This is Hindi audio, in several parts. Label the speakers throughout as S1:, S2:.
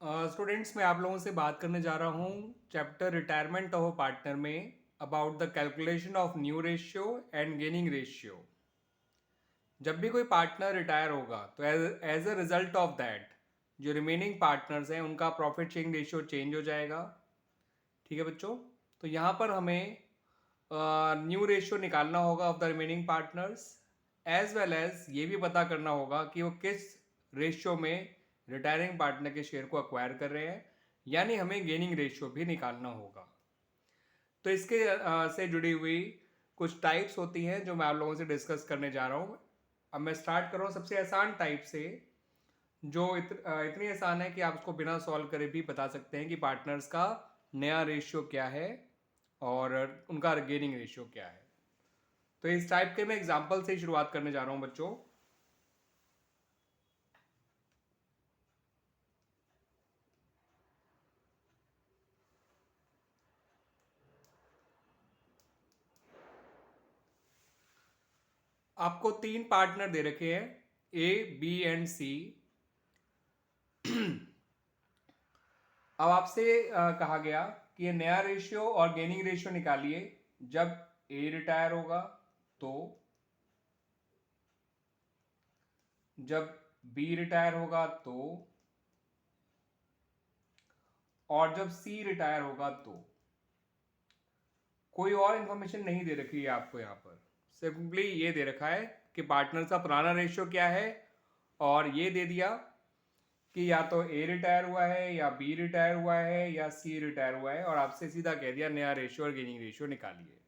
S1: स्टूडेंट्स, मैं आप लोगों से बात करने जा रहा हूँ chapter retirement of a partner में about the calculation of new ratio and gaining ratio. जब भी कोई पार्टनर रिटायर होगा तो as a result of that जो रिमेनिंग पार्टनर्स हैं उनका प्रॉफिट शेयरिंग रेशियो चेंज हो जाएगा। ठीक है बच्चों, तो यहाँ पर हमें न्यू रेशियो निकालना होगा of the remaining partners, as well as ये भी पता करना होगा कि वो किस रेशियो में रिटायरिंग पार्टनर के शेयर को अक्वायर कर रहे हैं, यानी हमें गेनिंग रेशियो भी निकालना होगा। तो इसके से जुड़ी हुई कुछ टाइप्स होती हैं जो मैं आप लोगों से डिस्कस करने जा रहा हूँ। अब मैं स्टार्ट कर रहा हूँ सबसे आसान टाइप से, जो इतनी आसान है कि आप उसको बिना सॉल्व करे भी बता सकते हैं कि पार्टनर्स का नया रेशियो क्या है और उनका गेनिंग रेशियो क्या है। तो इस टाइप के मैं एग्जांपल से ही शुरुआत करने जा रहा हूं बच्चों। आपको तीन पार्टनर दे रखे हैं, ए बी एंड सी। अब आपसे कहा गया कि ये नया रेशियो और गेनिंग रेशियो निकालिए जब ए रिटायर होगा तो, जब बी रिटायर होगा तो, और जब सी रिटायर होगा तो। कोई और इंफॉर्मेशन नहीं दे रखी है आपको यहाँ पर, सिंपली ये दे रखा है कि पार्टनर का पुराना रेशियो क्या है, और ये दे दिया कि या तो ए रिटायर हुआ है या बी रिटायर हुआ है या सी रिटायर हुआ है, और आपसे सीधा कह दिया नया रेशियो और गेनिंग रेशियो निकालिए।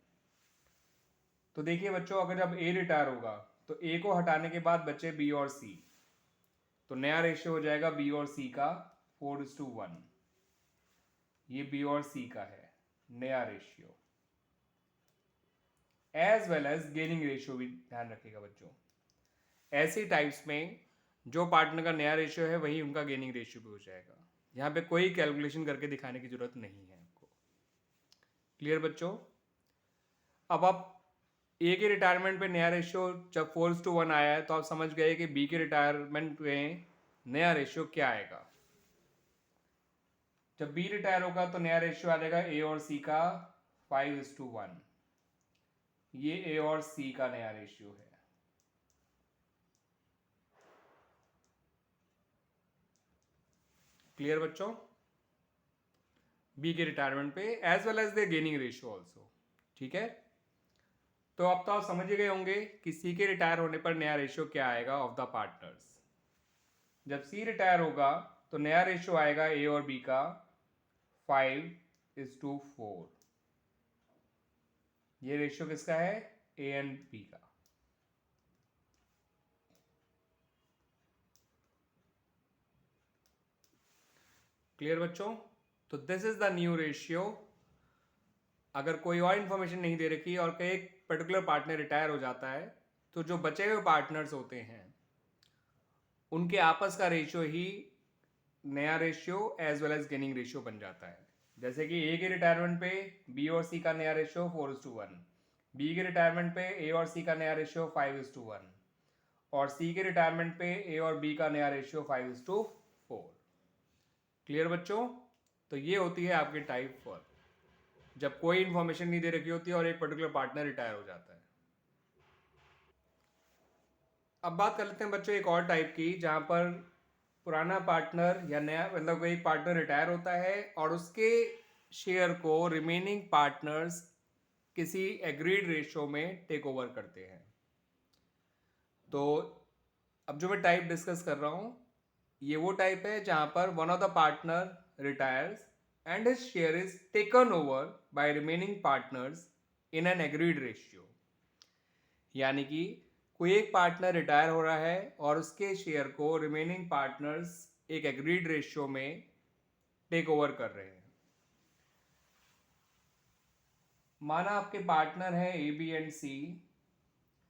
S1: तो देखिए बच्चों, अगर जब ए रिटायर होगा तो ए को हटाने के बाद बचे बी और सी, तो नया रेशियो हो जाएगा बी और सी का 4:1। ये बी और सी का है नया ratio, as well as gaining ratio भी ध्यान रखिएगा बच्चों। ऐसी टाइप्स में जो पार्टनर का नया रेशियो है वही उनका गेनिंग रेशियो भी हो जाएगा। यहाँ पे कोई कैलकुलेशन करके दिखाने की जरूरत नहीं है आपको। क्लियर बच्चों? अब आप ए के रिटायरमेंट पे नया रेशियो जब 4:1 आया है तो आप समझ गए कि बी के रिटायरमेंट में नया रेशियो क्या आएगा। जब बी रिटायर होगा तो नया रेशियो आ जाएगा ए और सी का 5:1। ये ए और सी का नया रेशियो है। क्लियर बच्चों? बी के रिटायरमेंट पे as well as the gaining ratio also. ठीक है, तो अब तो आप समझ ही गए होंगे कि सी के रिटायर होने पर नया रेशियो क्या आएगा ऑफ द पार्टनर्स। जब सी रिटायर होगा तो नया रेशियो आएगा ए और बी का 5:4। ये रेशियो किसका है? ए एंड बी का। क्लियर बच्चों? तो this is the new ratio. अगर कोई और इंफॉर्मेशन नहीं दे रखी और कहीं एक पर्टिकुलर पार्टनर रिटायर हो जाता है तो जो बचे हुए पार्टनर्स होते हैं उनके आपस का रेशियो ही नया ratio as well as gaining ratio बन जाता है। जैसे कि ए के रिटायरमेंट पे बी और सी का नया रेशियो 4:1, बी के रिटायरमेंट पे ए और सी का नया रेशियो 5:1, और सी के रिटायरमेंट पे ए और बी का नया रेशियो 5:4। क्लियर बच्चों? तो ये होती है आपकी टाइप 4, जब कोई इंफॉर्मेशन नहीं दे रखी होती और एक पर्टिकुलर पार्टनर रिटायर हो जाता है। अब बात कर लेते हैं बच्चों एक और टाइप की, जहां पर पुराना पार्टनर या नया मतलब कोई पार्टनर रिटायर होता है और उसके शेयर को रिमेनिंग पार्टनर्स किसी एग्रीड रेशियो में टेक ओवर करते हैं। तो अब जो मैं टाइप डिस्कस कर रहा हूं ये वो टाइप है जहां पर one of the partner retires and his share is taken over by remaining partners in an agreed ratio. यानी कि कोई एक पार्टनर रिटायर हो रहा है और उसके शेयर को रिमेनिंग पार्टनर्स एक एग्रीड रेशियो में टेक ओवर कर रहे हैं। माना आपके पार्टनर है ए बी एंड सी,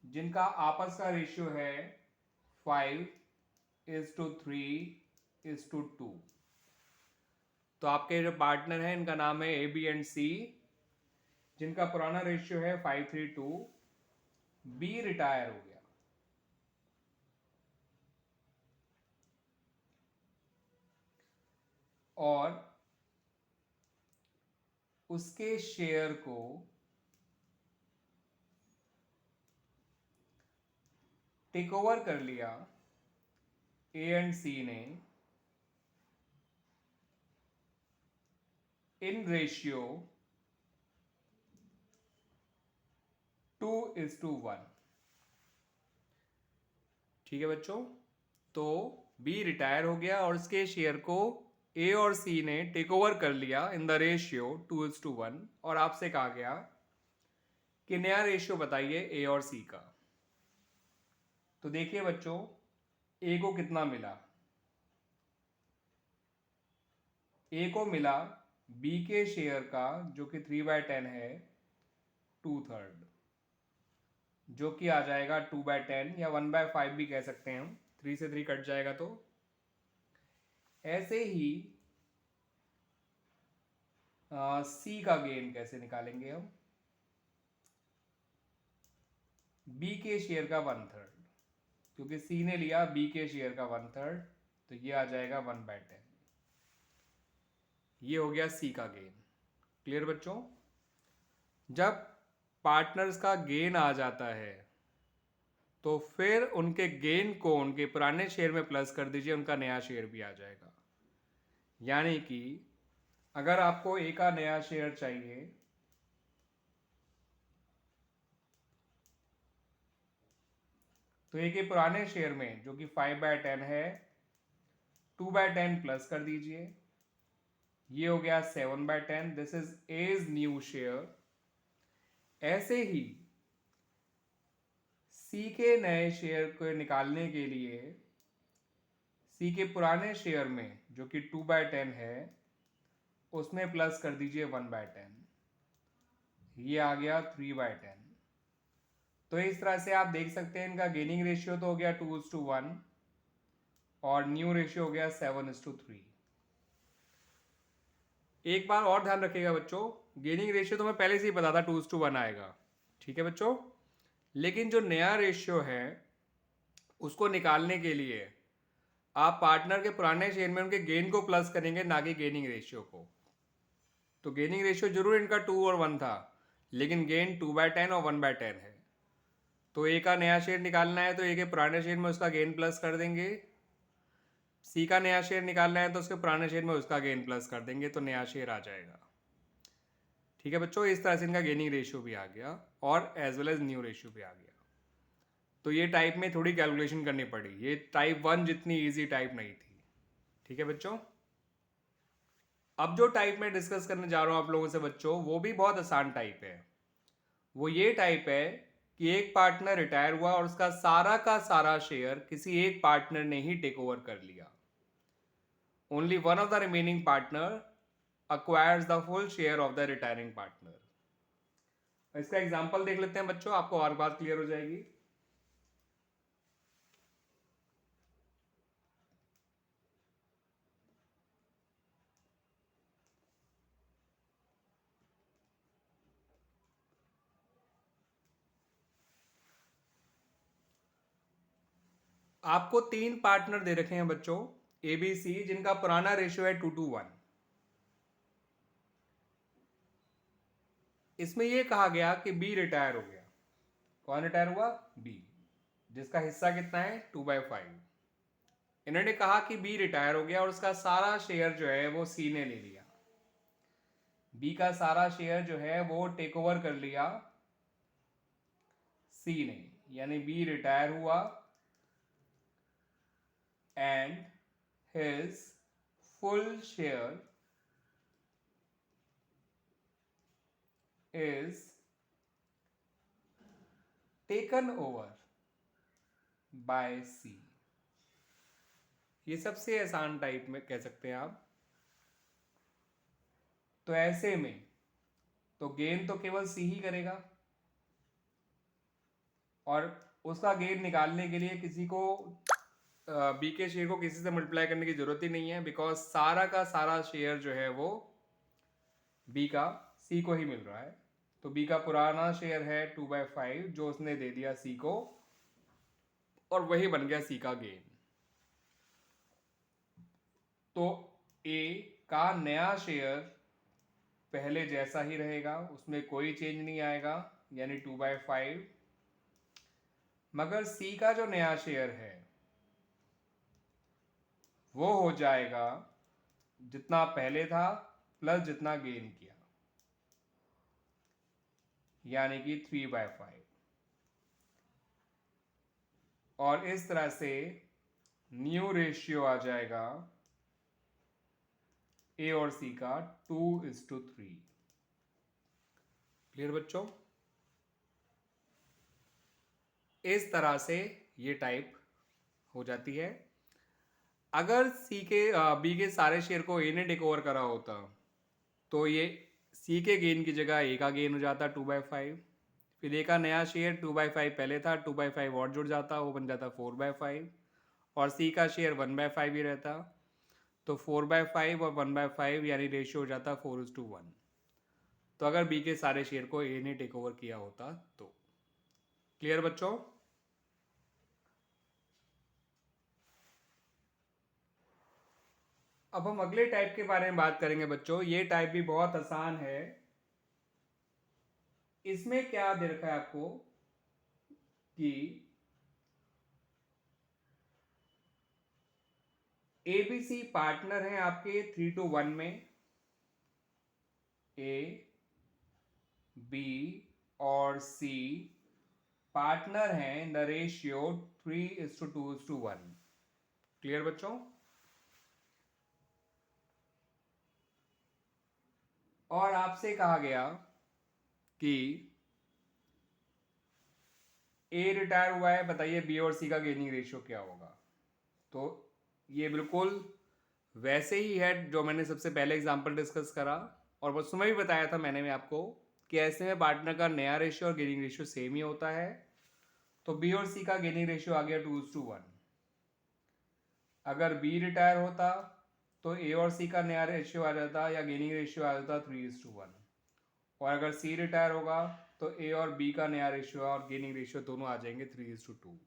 S1: जिनका आपस का रेशियो है 5:3:2। तो आपके जो पार्टनर हैं इनका नाम है ए बी एंड सी, जिनका पुराना रेशियो है 5:3:2। बी रिटायर हो गया, और उसके शेयर को टेक ओवर कर लिया ए एंड सी ने इन रेशियो 2:1। ठीक है बच्चों, तो बी रिटायर हो गया और उसके शेयर को ए और सी ने टेक ओवर कर लिया इन द रेशियो 2:1, और आपसे कहा गया कि नया रेशियो बताइए ए और सी का। तो देखिए बच्चों, ए को कितना मिला, ए को मिला बी के शेयर का जो कि 3/10 है 2/3, जो कि आ जाएगा 2/10 या 1/5 भी कह सकते हैं हम, 3 से 3 कट जाएगा। तो ऐसे ही सी का गेन कैसे निकालेंगे हम, बी के शेयर का 1/3, क्योंकि सी ने लिया बी के शेयर का 1/3, तो ये आ जाएगा 1/10। ये हो गया सी का गेन। क्लियर बच्चों? जब पार्टनर्स का गेन आ जाता है तो फिर उनके गेन को उनके पुराने शेयर में प्लस कर दीजिए, उनका नया शेयर भी आ जाएगा। यानी कि अगर आपको ए का नया शेयर चाहिए तो ए के पुराने शेयर में जो कि 5/10 है 2/10 प्लस कर दीजिए, ये हो गया 7/10। This is as new share. ऐसे ही सी के नए शेयर को निकालने के लिए सी के पुराने शेयर में जो कि 2/10 है उसमें प्लस कर दीजिए 1/10, ये आ गया 3/10। तो इस तरह से आप देख सकते हैं इनका गेनिंग रेशियो तो हो गया 2:1 और न्यू रेशियो हो गया 7:3। एक बार और ध्यान रखिएगा बच्चों, गेनिंग रेशियो तो मैं पहले से ही बता था 2:1 आएगा, ठीक है बच्चों। लेकिन जो नया रेशियो है उसको निकालने के लिए आप पार्टनर के पुराने शेयर में उनके गेन को प्लस करेंगे, ना कि गेनिंग रेशियो को। तो गेनिंग रेशियो जरूर इनका 2 और 1 था, लेकिन गेन 2/10 और 1/10 है। तो ए का नया शेयर निकालना है तो ए के पुराने शेयर में उसका गेन प्लस कर देंगे, सी का नया शेयर निकालना है तो उसके पुराने शेयर में उसका गेन प्लस कर देंगे, तो नया शेयर आ जाएगा। ठीक है बच्चों, इस तरह से इनका गेनिंग रेशियो भी आ गया और as well as new ratio भी आ गया। तो ये टाइप में थोड़ी कैलकुलेशन करनी पड़ी, ये टाइप 1 जितनी ईजी टाइप नहीं थी। ठीक है बच्चों, अब जो टाइप में डिस्कस करने जा रहा हूं आप लोगों से बच्चों, वो भी बहुत आसान टाइप है। वो ये टाइप है कि एक पार्टनर रिटायर हुआ और उसका सारा का सारा शेयर किसी एक पार्टनर ने ही टेक ओवर कर लिया। Only one of the remaining partner acquires the full share of the retiring partner। इसका एग्जांपल देख लेते हैं बच्चों, आपको और बात क्लियर हो जाएगी। आपको 3 पार्टनर दे रखे हैं बच्चों ए बी सी, जिनका पुराना रेशियो है 2:1। इसमें यह कहा गया कि बी रिटायर हो गया। कौन रिटायर हुआ? बी, जिसका हिस्सा कितना है 2/5। इन्होंने कहा कि बी रिटायर हो गया और उसका सारा शेयर जो है वो सी ने ले लिया। बी का सारा शेयर जो है वो टेक ओवर कर लिया सी ने, यानी बी रिटायर हुआ and his full share is taken over by C। ये सबसे आसान टाइप में कह सकते हैं आप। तो ऐसे में तो गेन तो केवल सी ही करेगा और उसका गेन निकालने के लिए किसी को बी के शेयर को किसी से मल्टीप्लाई करने की जरूरत ही नहीं है, बिकॉज सारा का सारा शेयर जो है वो बी का सी को ही मिल रहा है। तो बी का पुराना शेयर है 2/5 जो उसने दे दिया सी को, और वही बन गया सी का गेन। तो ए का नया शेयर पहले जैसा ही रहेगा, उसमें कोई चेंज नहीं आएगा, यानी 2/5। मगर सी का जो नया शेयर है वो हो जाएगा जितना पहले था प्लस जितना गेन किया, यानी कि 3/5। और इस तरह से न्यू रेशियो आ जाएगा ए और सी का 2:3। क्लियर बच्चों? इस तरह से ये टाइप हो जाती है। अगर बी के सारे शेयर को ए ने टेक ओवर करा होता तो ये सी के गेन की जगह ए का गेन हो जाता 2/5। फिर ए का नया शेयर 2/5 पहले था, 2/5 और जुड़ जाता, वो बन जाता 4/5। और सी का शेयर 1/5 ही रहता, तो 4/5 और 1/5 यानी रेशियो हो जाता 4:1। तो अगर बी के सारे शेयर को ए ने टेक ओवर किया होता तो। क्लियर बच्चों? अब हम अगले टाइप के बारे में बात करेंगे बच्चों। ये टाइप भी बहुत आसान है। इसमें क्या दे रखा है आपको कि एबीसी पार्टनर हैं आपके 3:1 में। ए, बी और सी पार्टनर हैं इन द रेशियो 3:2:1। क्लियर बच्चों? और आपसे कहा गया कि ए रिटायर हुआ है, बताइए बी और सी का गेनिंग रेशियो क्या होगा। तो ये बिल्कुल वैसे ही है जो मैंने सबसे पहले एग्जांपल डिस्कस करा, और उसमें भी बताया था मैंने आपको कि ऐसे में पार्टनर का नया रेशियो और गेनिंग रेशियो सेम ही होता है। तो बी और सी का गेनिंग रेशियो आ गया 2:1। अगर बी रिटायर होता तो ए और सी का नया रेशियो आ जाता या गेनिंग रेशियो आ जाता 3:1। और अगर सी रिटायर होगा तो ए और बी का नया रेशियो और गेनिंग रेशियो दोनों आ जाएंगे 3:2।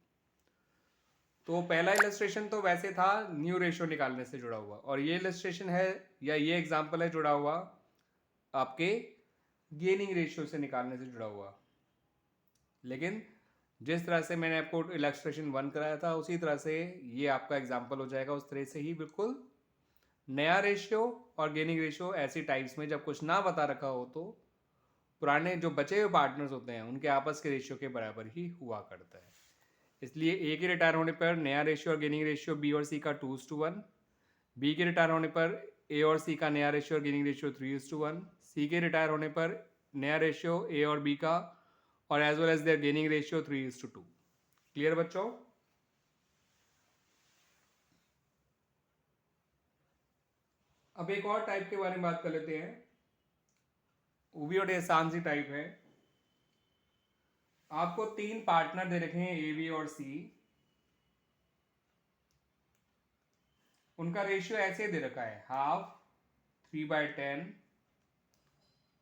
S1: तो पहला इलस्ट्रेशन तो वैसे था न्यू रेशियो निकालने से जुड़ा हुआ, और ये इलस्ट्रेशन है या ये एग्जांपल है जुड़ा हुआ आपके गेनिंग रेशियो से निकालने से जुड़ा हुआ। लेकिन जिस तरह से मैंने आपको इलस्ट्रेशन 1 कराया था उसी तरह से ये आपका एग्जांपल हो जाएगा, उस तरह से ही बिल्कुल नया रेशियो और गेनिंग रेशियो ऐसी टाइप्स में जब कुछ ना बता रखा हो तो पुराने जो बचे हुए पार्टनर्स होते हैं उनके आपस के रेशियो के बराबर ही हुआ करता है। इसलिए ए के रिटायर होने पर नया रेशियो और गेनिंग रेशियो बी और सी का 2:1, बी के रिटायर होने पर ए और सी का नया रेशियो और गेनिंग रेशियो 3:1, सी के रिटायर होने पर नया रेशियो ए और बी का और as well as their gaining ratio 3:2। Clear बच्चों? अब एक और टाइप के बारे में बात कर लेते हैं। वो भी और आसान सी टाइप है। आपको 3 पार्टनर दे रखे हैं ए, बी और सी। उनका रेशियो ऐसे दे रखा है 1/2, 3/10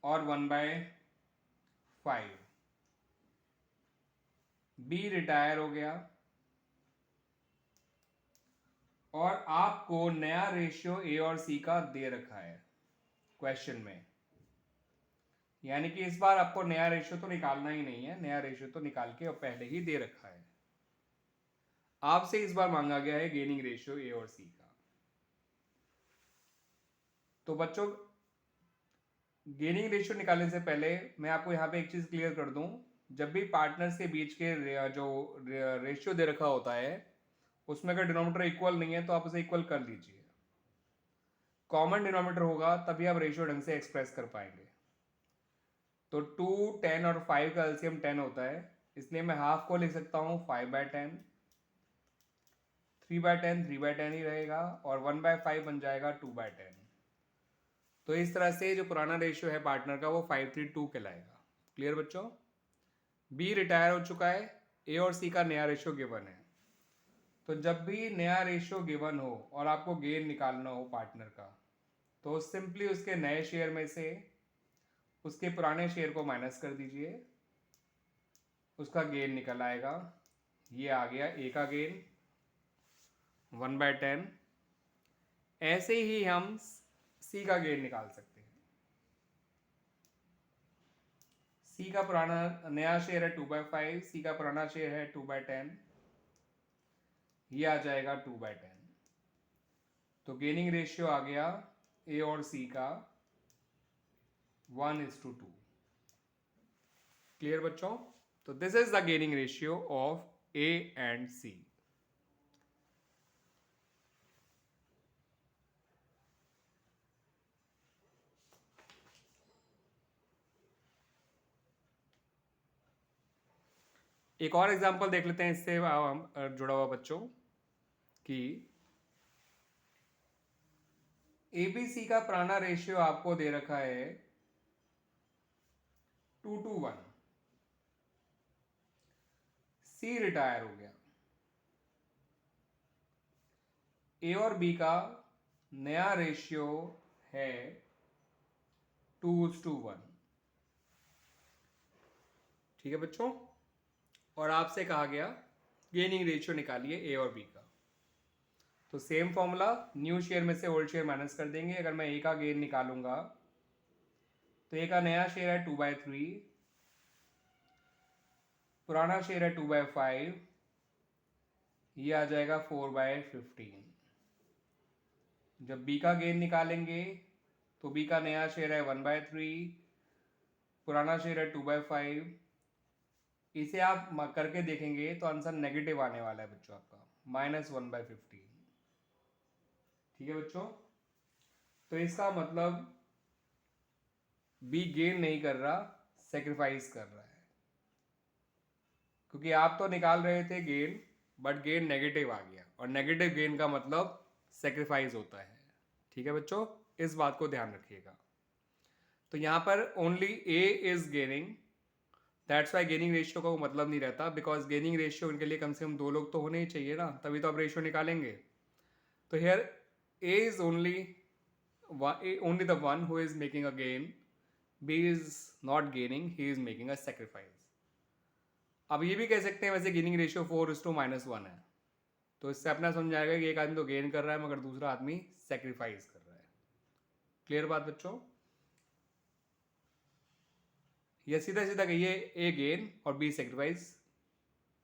S1: और 1/5। बी रिटायर हो गया और आपको नया रेशियो ए और सी का दे रखा है क्वेश्चन में, यानी कि इस बार आपको नया रेशियो तो निकालना ही नहीं है, नया रेशियो तो निकाल के और पहले ही दे रखा है। आपसे इस बार मांगा गया है गेनिंग रेशियो ए और सी का। तो बच्चों गेनिंग रेशियो निकालने से पहले मैं आपको यहाँ पे एक चीज क्लियर कर दूं, जब भी पार्टनर्स के बीच के जो रेशियो दे रखा होता है उसमें अगर डिनोमिनेटर इक्वल नहीं है तो आप उसे इक्वल कर लीजिए। कॉमन डिनोमिनेटर होगा तभी आप रेशियो ढंग से एक्सप्रेस कर पाएंगे। तो 2, 10 और 5 का एलसीएम 10 होता है, इसलिए मैं हाफ को लिख सकता हूँ 5/10, 3/10 3/10 ही रहेगा और 1/5 बन जाएगा 2/10। तो इस तरह से जो पुराना रेशियो है पार्टनर का वो 5:3:2 कहलाएगा। क्लियर बच्चों? बी रिटायर हो चुका है, ए और सी का नया रेशियो गिवन है। तो जब भी नया रेशियो गिवन हो और आपको गेन निकालना हो पार्टनर का, तो सिंपली उसके नए शेयर में से उसके पुराने शेयर को माइनस कर दीजिए, उसका गेन निकल आएगा। ये आ गया ए का गेन 1/10। ऐसे ही हम सी का गेन निकाल सकते हैं। सी का पुराना नया शेयर है 2/5, सी का पुराना शेयर है 2/10, ये आ जाएगा 2/10। तो गेनिंग रेशियो आ गया ए और सी का 1:2। क्लियर बच्चों? तो this is the gaining ratio of A and C. एक और एग्जांपल देख लेते हैं इससे जुड़ा हुआ बच्चों कि एबीसी का पुराना रेशियो आपको दे रखा है 2:1। सी रिटायर हो गया। ए और बी का नया रेशियो है 2:1। ठीक है बच्चों? और आपसे कहा गया गेनिंग रेशियो निकालिए ए और बी का। तो सेम फॉर्मूला, न्यू शेयर में से ओल्ड शेयर माइनस कर देंगे। अगर मैं ए का गेन निकालूंगा तो ए का नया शेयर है 2/3, पुराना शेयर है 2/5, ये आ जाएगा 4/15। जब बी का गेन निकालेंगे तो बी का नया शेयर है 1/3, पुराना शेयर है 2/5। इसे आप करके देखेंगे तो आंसर नेगेटिव आने वाला है बच्चों आपका, -1/15। ठीक है बच्चों? तो इसका मतलब बी गेन नहीं कर रहा, सेक्रीफाइस कर रहा है, क्योंकि आप तो निकाल रहे थे गेन बट गेन नेगेटिव आ गया, और नेगेटिव गेन का मतलब सेक्रीफाइस होता है। ठीक है बच्चों? इस बात को ध्यान रखिएगा। तो यहाँ पर only A is gaining, that's why gaining ratio का वो मतलब नहीं रहता, बिकॉज गेनिंग रेशियो उनके लिए कम से कम 2 लोग तो होने ही चाहिए ना, तभी तो आप रेशियो निकालेंगे। तो here A is only the one who is making a gain, B is not gaining, he is making a sacrifice. अब ये भी कह सकते हैं वैसे गेनिंग रेशियो 4:1 है, तो इससे अपना समझ आएगा कि एक आदमी तो गेन कर रहा है मगर दूसरा आदमी सेक्रीफाइस कर रहा है। क्लियर बात बच्चों? या सीधा सीधा कहिए ए गेन और B sacrifice,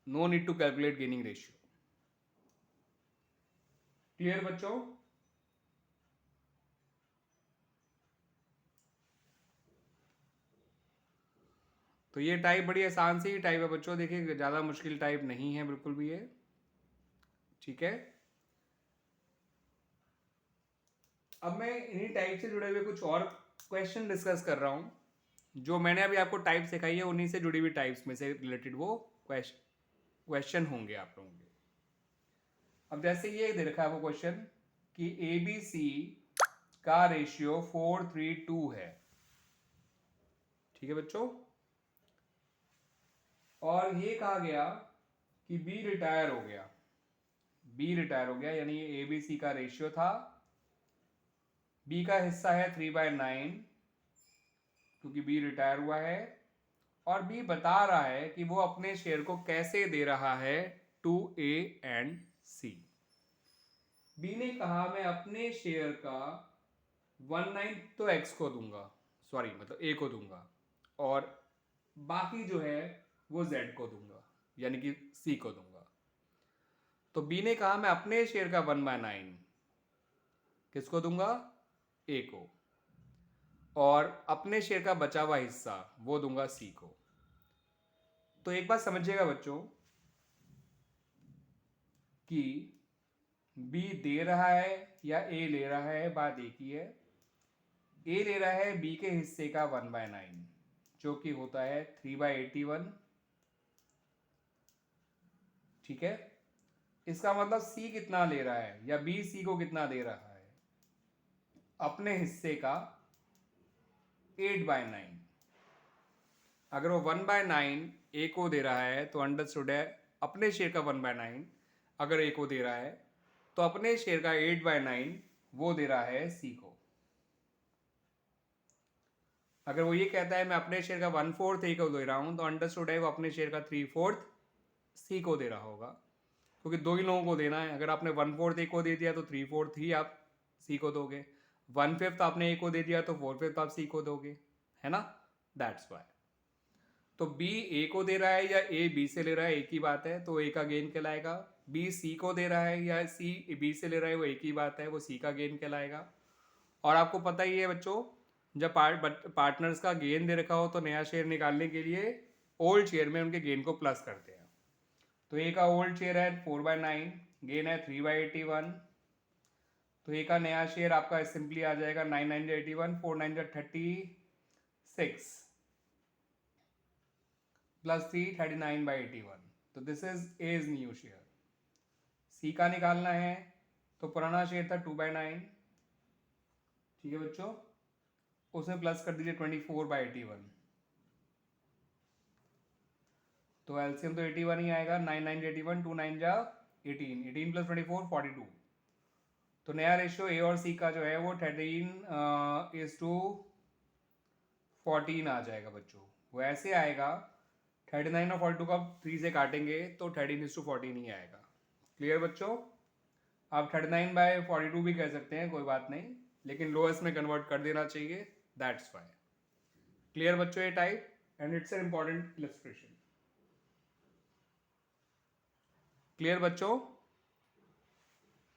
S1: no need to calculate gaining ratio. Clear बच्चों? तो ये टाइप बड़ी आसान सी टाइप है बच्चों, देखिए ज़्यादा मुश्किल टाइप नहीं है बिल्कुल भी ये। ठीक है? अब मैं इन्हीं टाइप से जुड़े हुए कुछ और क्वेश्चन डिस्कस कर रहा हूँ, जो मैंने अभी आपको टाइप सिखाई है उन्हीं से जुड़ी हुई टाइप्स में से रिलेटेड वो क्वेश्चन होंगे आप लोगों के। अब जैसे ये दे रखा है वो क्वेश्चन कि ए बी सी का रेशियो 4:3:2 है। ठीक है बच्चों? और ये कहा गया कि बी रिटायर हो गया। बी रिटायर हो गया यानी ये ए बी सी का रेशियो था। बी का हिस्सा है 3/9 क्योंकि बी रिटायर हुआ है, और बी बता रहा है कि वो अपने शेयर को कैसे दे रहा है to A and C. B ने कहा मैं अपने शेयर का 1/9 तो एक्स को दूंगा, सॉरी मतलब ए को दूंगा, और बाकी जो है वो जेड को दूंगा यानी कि सी को दूंगा। तो बी ने कहा मैं अपने शेयर का 1/9 किसको दूंगा? ए को, और अपने शेयर का बचा हुआ हिस्सा वो दूंगा सी को। तो एक बात समझिएगा बच्चों कि बी दे रहा है या ए ले रहा है, बात एक ही है। ए ले रहा है बी के हिस्से का 1/9 जो कि होता है 3/81। ठीक है? इसका मतलब सी कितना ले रहा है या बी सी को कितना दे रहा है? अपने हिस्से का 8/9। अगर वो 1/9 ए को दे रहा है तो अंडरस्टूड है अपने शेयर का 1/9 अगर ए को दे रहा है तो अपने शेयर का 8/9 वो दे रहा है सी को। अगर वो ये कहता है मैं अपने शेयर का 1/4 ए को दे रहा हूं तो अंडरस्टूड है वो अपने शेयर का 3/4 सी को दे रहा होगा, क्योंकि दो ही लोगों को देना है। अगर आपने 1/4 ए को दे दिया तो 3/4 ही आप सी को दोगे। 1/5 आपने ए को दे दिया तो 4/5 आप सी को दोगे, है ना, दैट्स वाई। तो बी ए को दे रहा है या ए बी से ले रहा है, एक ही बात है, तो ए का गेन कहलाएगा। बी सी को दे रहा है या सी बी से ले रहा है, वो एक ही बात है, वो सी का गेन कहलाएगा। और आपको पता ही है बच्चों, जब पार्टनर्स का गेन दे रखा हो तो नया शेयर निकालने के लिए ओल्ड शेयर में उनके गेन को प्लस करते हैं। तो ए का ओल्ड शेयर है 4/9, गेन है 3/81, तो ए का नया शेयर आपका सिंपली आ जाएगा 9 9 81, 4 9 36 प्लस 3 39/81। तो this is as new share. C का निकालना है तो पुराना शेयर था 2/9, ठीक है बच्चों, उसमें प्लस कर दीजिए 24/81, तो एलसीएम तो 81 ही आएगा। 9 9 81, 2 9 जा 18, 18 प्लस 24 42। तो नया रेशियो ए और सी का जो है वो 13:14 आ जाएगा बच्चों। वो ऐसे आएगा, 39 और 42 को आप 3 से काटेंगे तो 13:14 ही आएगा। क्लियर बच्चों? आप 39/42 भी कह सकते हैं, कोई बात नहीं, लेकिन लोएस्ट में कन्वर्ट कर देना चाहिए, दैट्स वाई। क्लियर बच्चों ये type, and it's an important illustration. Clear बच्चों?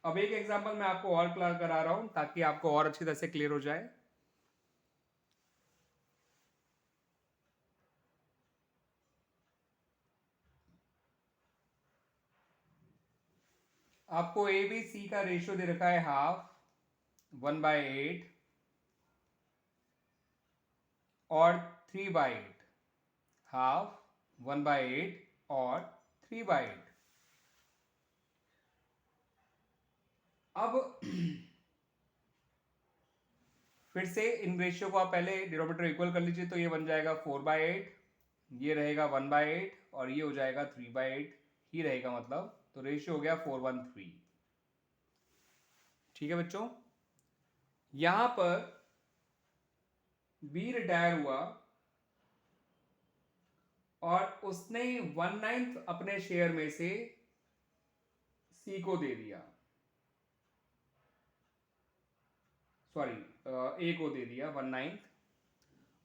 S1: अब एक एग्जांपल मैं आपको और क्लियर करा रहा हूं ताकि आपको और अच्छी तरह से क्लियर हो जाए। आपको ए बी सी का रेशियो दे रखा है हाफ, 1/8 और 3/8, हाफ, 1/8 और 3/8। अब फिर से इन रेशियो को आप पहले डिनोमिनेटर इक्वल कर लीजिए, तो ये बन जाएगा 4/8, ये रहेगा 1/8 और ये हो जाएगा 3/8 ही रहेगा, मतलब तो रेशियो हो गया 4:1:3। ठीक है बच्चों? यहां पर बी रिटायर हुआ और उसने 1/9 अपने शेयर में से सी को दे दिया, सॉरी ए को दे दिया 1/9,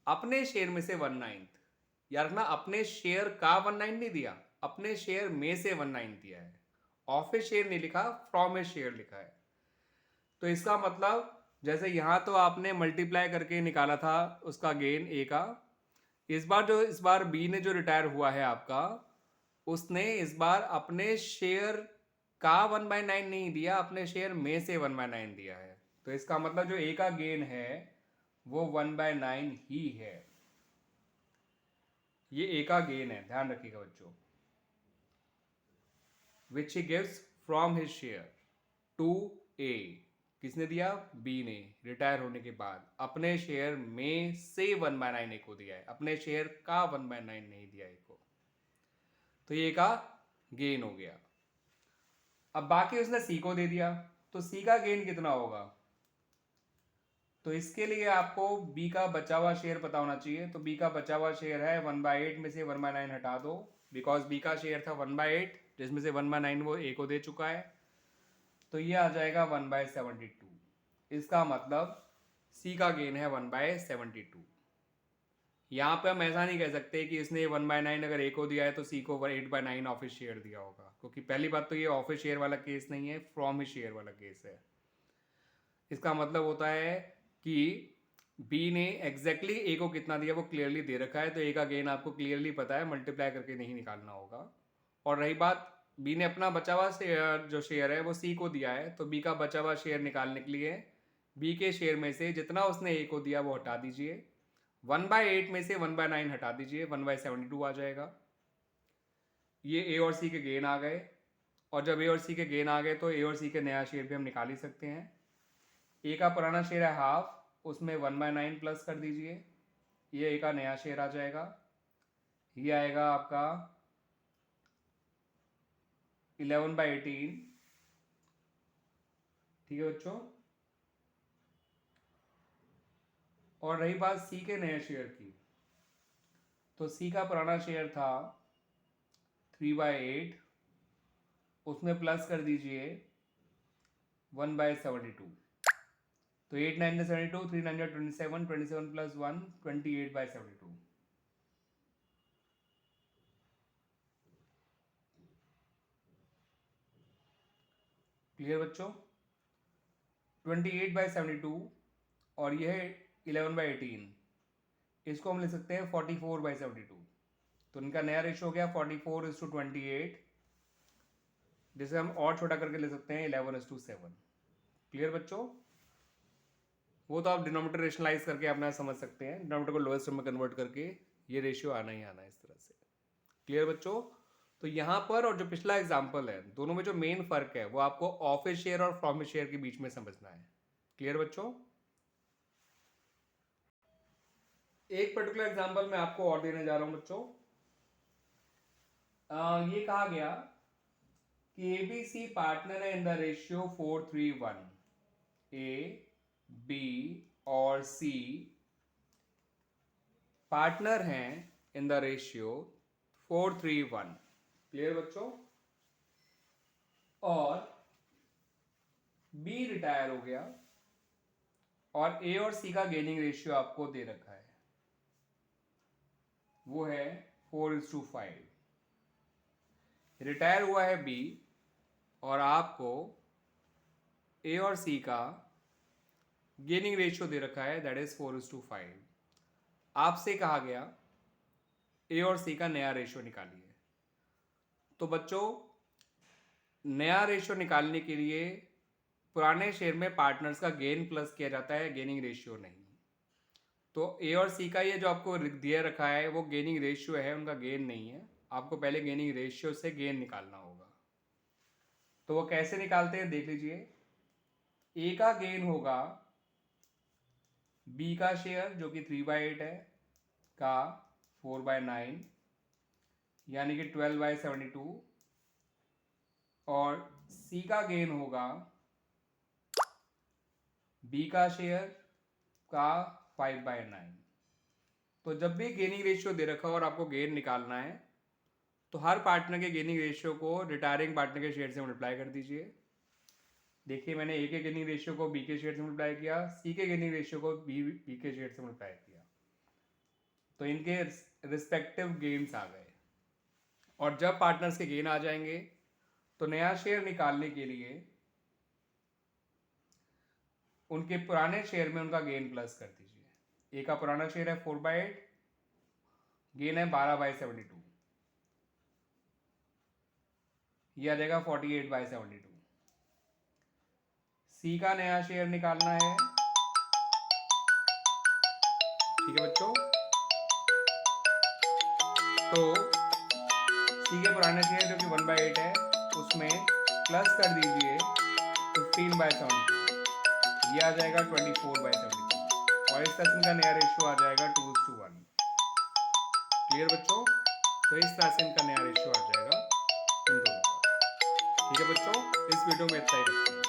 S1: अपने शेयर में से 1/9, यार रखना, अपने शेयर का 1/9 नहीं दिया, अपने शेयर में से 1/9 दिया है। ऑफ ए शेयर नहीं लिखा, फ्रॉम ए शेयर लिखा है। तो इसका मतलब जैसे यहां तो आपने मल्टीप्लाई करके निकाला था उसका गेन ए का, इस बार बी ने जो रिटायर हुआ है आपका, उसने इस बार अपने शेयर का 1/9 नहीं दिया, अपने शेयर में से 1/9 दिया है। तो इसका मतलब जो ए का गेन है वो 1/9 ही है। ये ए का गेन है, ध्यान रखिएगा बच्चों। Which he gives from his share to A, किसने दिया? बी ने, रिटायर होने के बाद अपने शेयर में से 1/9 ए को दिया है, अपने शेयर का 1/9 नहीं दिया ए को, तो ये का गेन हो गया। अब बाकी उसने सी को दे दिया, तो सी का गेन कितना होगा? तो इसके लिए आपको बी का बचा हुआ शेयर पता होना चाहिए। तो बी का बचा हुआ शेयर है 1/8 में से 1/9 हटा दो, बिकॉज बी का शेयर था 1/8 जिसमें से 1/9 वो ए को दे चुका है, तो ये आ जाएगा 1/72। इसका मतलब सी का गेन है 1/72। यहाँ पे हम ऐसा नहीं कह सकते कि इसने 1/9 अगर ए को दिया है तो सी को 8/9 ऑफिस शेयर दिया होगा, क्योंकि पहली बात तो ये ऑफिस शेयर वाला केस नहीं है, फ्रॉम हिज शेयर वाला केस है। इसका मतलब होता है कि बी ने एग्जैक्टली ए को कितना दिया वो क्लियरली दे रखा है, तो ए का गेन आपको क्लियरली पता है, मल्टीप्लाई करके नहीं निकालना होगा। और रही बात, बी ने अपना बचा हुआ जो शेयर है वो सी को दिया है, तो बी का बचा हुआ शेयर निकालने के लिए बी के शेयर में से जितना उसने ए को दिया वो हटा दीजिए, 1/8 में से 1/9 हटा दीजिए, 1/72 आ जाएगा। ये ए और सी के गेन आ गए, और जब ए और सी के गेन आ गए तो ए और सी के नया शेयर भी हम निकाल ही सकते हैं। ए का पुराना शेयर है हाफ, उसमें 1/9 प्लस कर दीजिए, ये ए का नया शेयर आ जाएगा, ये आएगा आपका 11/18। ठीक है बच्चों? और रही बात सी के नए शेयर की, तो सी का पुराना शेयर था 3/8, उसमें प्लस कर दीजिए 1/72, तो 8 9 72, 3 9 27, 27 प्लस 1 28/72। क्लियर बच्चों? 28/72 और यह है 11/18, इसको हम ले सकते हैं 44/72। तो इनका नया रेशो हो गया 44:28, जिसे हम और छोटा करके ले सकते हैं 11:7। क्लियर बच्चों? वो तो आप डिनोमिनेटर रेशनलाइज करके अपना समझ सकते हैं, डिनोमिनेटर को लोएस्ट में कन्वर्ट करके ये रेशियो आना ही आना है इस तरह से। क्लियर बच्चों? तो यहाँ पर और जो पिछला एग्जाम्पल है, दोनों में जो मेन फर्क है वो आपको ऑफिस शेयर और फ्रॉम शेयर के बीच में समझना है। क्लियर बच्चों? एक पर्टिकुलर एग्जाम्पल मैं आपको और देने जा रहा हूं बच्चों। ये कहा गया कि एबीसी पार्टनर है in the ratio 4:3:1। A, B और सी पार्टनर हैं इन द रेशियो 4:3:1। क्लियर बच्चों? और बी रिटायर हो गया और ए और सी का गेनिंग रेशियो आपको दे रखा है, वो है 4:5। रिटायर हुआ है बी और आपको ए और सी का गेनिंग रेशियो दे रखा है, दैट इज 4:5। आपसे कहा गया ए और सी का नया रेशियो निकालिए। तो बच्चों, नया रेशियो निकालने के लिए पुराने शेयर में पार्टनर्स का गेन प्लस किया जाता है, गेनिंग रेशियो नहीं। तो ए और सी का ये जो आपको दिया रखा है वो गेनिंग रेशियो है, उनका गेन नहीं है। आपको पहले गेनिंग रेशियो से गेन निकालना होगा। तो वो कैसे निकालते हैं देख लीजिए। ए का गेन होगा बी का शेयर जो कि 3/8 है का 4/9 यानी कि 12/72, और सी का गेन होगा बी का शेयर का 5/9। तो जब भी गेनिंग रेशियो दे रखा हो और आपको गेन निकालना है तो हर पार्टनर के गेनिंग रेशियो को रिटायरिंग पार्टनर के शेयर से मल्टीप्लाई कर दीजिए। देखिए, मैंने ए के गेनिंग रेशियो को बी के शेयर से मल्टीप्लाई किया, सी के गेनिंग रेशियो को बी के शेयर से मल्टीप्लाई किया, तो इनके रिस्पेक्टिव गेन्स आ गए। और जब पार्टनर्स के गेन आ जाएंगे तो नया शेयर निकालने के लिए उनके पुराने शेयर में उनका गेन प्लस कर दीजिए। ए का पुराना शेयर है 4/8, गेन है 12/72, यह आ जाएगा 48/72। सी का नया शेयर निकालना है, ठीक है बच्चों। तो सी के पुराने शेयर जो कि 1/8 है उसमें प्लस कर दीजिए 15/72, ये आ जाएगा 24/72, और इस तरह से इनका नया रेशियो आ जाएगा 2:1। क्लियर बच्चों? तो इस तरह से इनका नया रेशियो आ जाएगा इन दोनों का। ठीक है बच्चों, इस वीडियो में इतना ही रखते हैं।